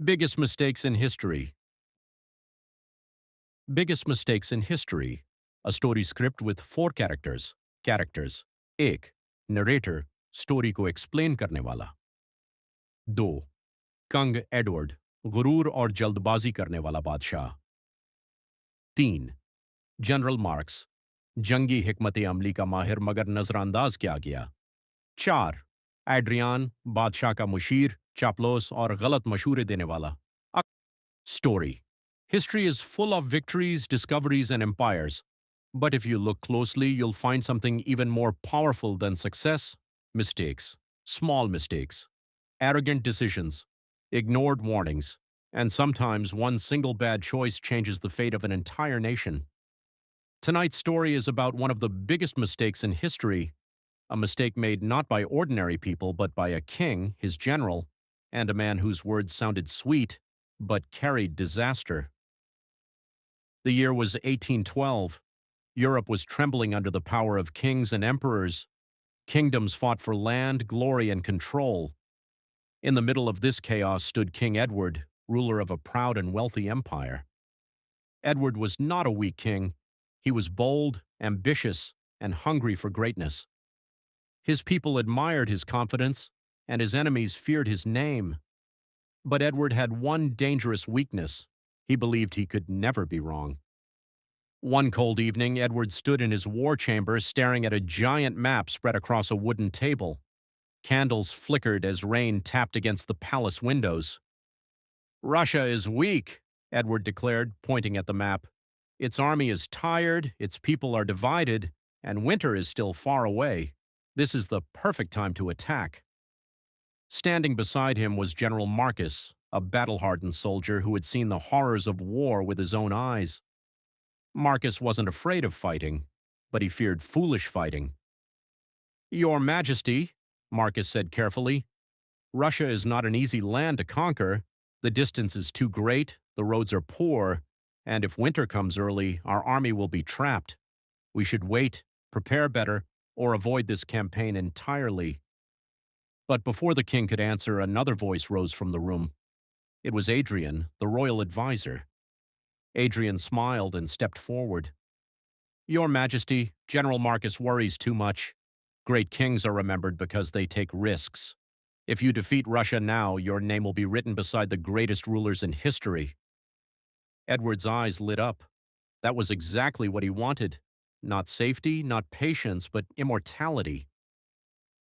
Biggest mistakes in history. Biggest mistakes in history. A story script with four characters. Characters. एक. Narrator. Story को explain करने वाला. दो. Kang Edward. गुरूर और जल्दबाजी करने वाला बादशाह. तीन. General marks. जंगी हिकमत अमली का माहिर मगर नजरअंदाज किया गया. चार. एड्रियान. बादशाह का मुशीर, चापलूस और गलत मशूरे देने वाला. Story. History is full of victories, discoveries, and empires. But if you look closely, you'll find something even more powerful than success: mistakes, small mistakes, arrogant decisions, ignored warnings, and sometimes one single bad choice changes the fate of an entire nation. Tonight's story is about one of the biggest mistakes in history, a mistake made not by ordinary people but by a king, his general, and a man whose words sounded sweet but carried disaster. The year was 1812. Europe was trembling under the power of kings and emperors. Kingdoms fought for land, glory, and control. In the middle of this chaos stood King Edward, ruler of a proud and wealthy empire. Edward was not a weak king. He was bold, ambitious, and hungry for greatness. His people admired his confidence, and his enemies feared his name. But Edward had one dangerous weakness. He believed he could never be wrong. One cold evening, Edward stood in his war chamber staring at a giant map spread across a wooden table. Candles flickered as rain tapped against the palace windows. "Russia is weak," Edward declared, pointing at the map. "Its army is tired, its people are divided, and winter is still far away. This is the perfect time to attack." Standing beside him was General Marcus, a battle-hardened soldier who had seen the horrors of war with his own eyes. Marcus wasn't afraid of fighting, but he feared foolish fighting. "Your Majesty," Marcus said carefully, "Russia is not an easy land to conquer. The distance is too great, the roads are poor, and if winter comes early, our army will be trapped. We should wait, prepare better, or avoid this campaign entirely." But before the king could answer, another voice rose from the room. It was Adrian, the royal advisor. Adrian smiled and stepped forward. "Your Majesty, General Marcus worries too much. Great kings are remembered because they take risks. If you defeat Russia now, your name will be written beside the greatest rulers in history." Edward's eyes lit up. That was exactly what he wanted. Not safety, not patience, but immortality.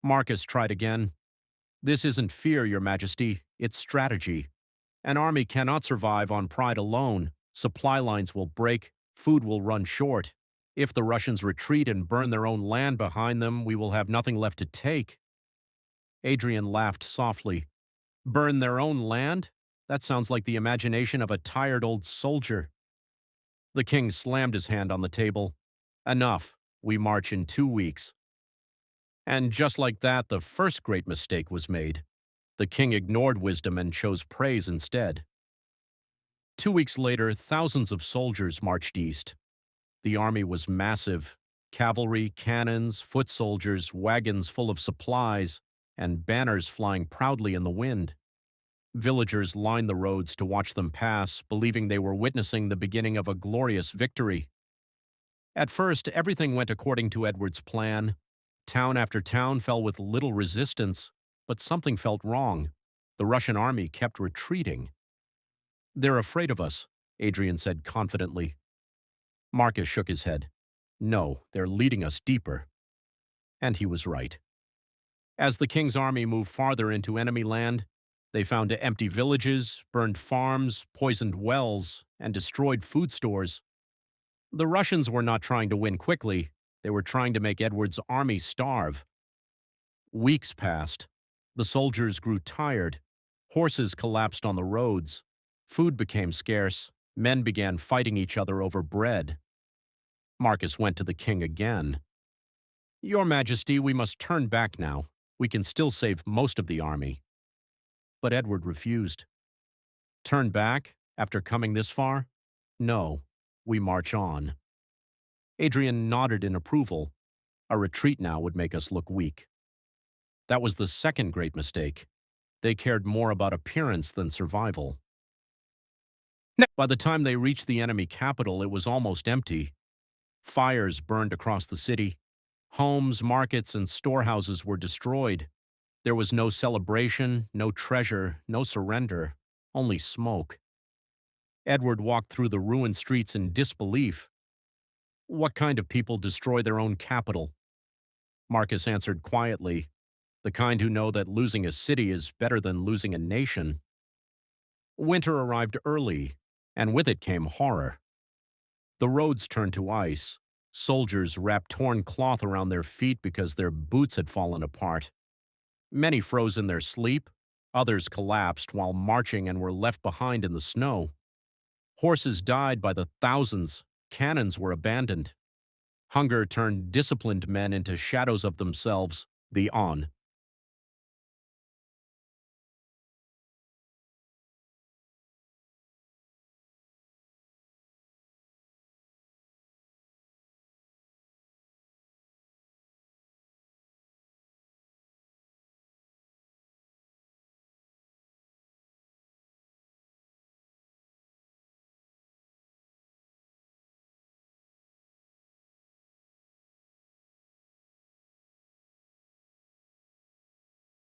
Marcus tried again. "This isn't fear, Your Majesty, it's strategy. An army cannot survive on pride alone. Supply lines will break, food will run short. If the Russians retreat and burn their own land behind them, we will have nothing left to take." Adrian laughed softly. "Burn their own land? That sounds like the imagination of a tired old soldier." The king slammed his hand on the table. "Enough. We march in 2 weeks." And just like that, the first great mistake was made. The king ignored wisdom and chose praise instead. 2 weeks later, thousands of soldiers marched east. The army was massive: cavalry, cannons, foot soldiers, wagons full of supplies, and banners flying proudly in the wind. Villagers lined the roads to watch them pass, believing they were witnessing the beginning of a glorious victory. At first, everything went according to Edward's plan. Town after town fell with little resistance, but something felt wrong. The Russian army kept retreating. "They're afraid of us," Adrian said confidently. Marcus shook his head. "No, they're leading us deeper." And he was right. As the king's army moved farther into enemy land, they found empty villages, burned farms, poisoned wells, and destroyed food stores. The Russians were not trying to win quickly. They were trying to make Edward's army starve. Weeks passed. The soldiers grew tired. Horses collapsed on the roads. Food became scarce. Men began fighting each other over bread. Marcus went to the king again. "Your Majesty, we must turn back now. We can still save most of the army." But Edward refused. "Turn back after coming this far? No, we march on." Adrian nodded in approval. A retreat now would make us look weak. That was the second great mistake. They cared more about appearance than survival. By the time they reached the enemy capital, it was almost empty. Fires burned across the city. Homes, markets, and storehouses were destroyed. There was no celebration, no treasure, no surrender, only smoke. Edward walked through the ruined streets in disbelief. What kind of people destroy their own capital? Marcus answered quietly, the kind who know that losing a city is better than losing a nation. Winter arrived early, and with it came horror. The roads turned to ice. Soldiers wrapped torn cloth around their feet because their boots had fallen apart. Many froze in their sleep. Others collapsed while marching and were left behind in the snow. Horses died by the thousands. Cannons were abandoned. Hunger turned disciplined men into shadows of themselves, the on.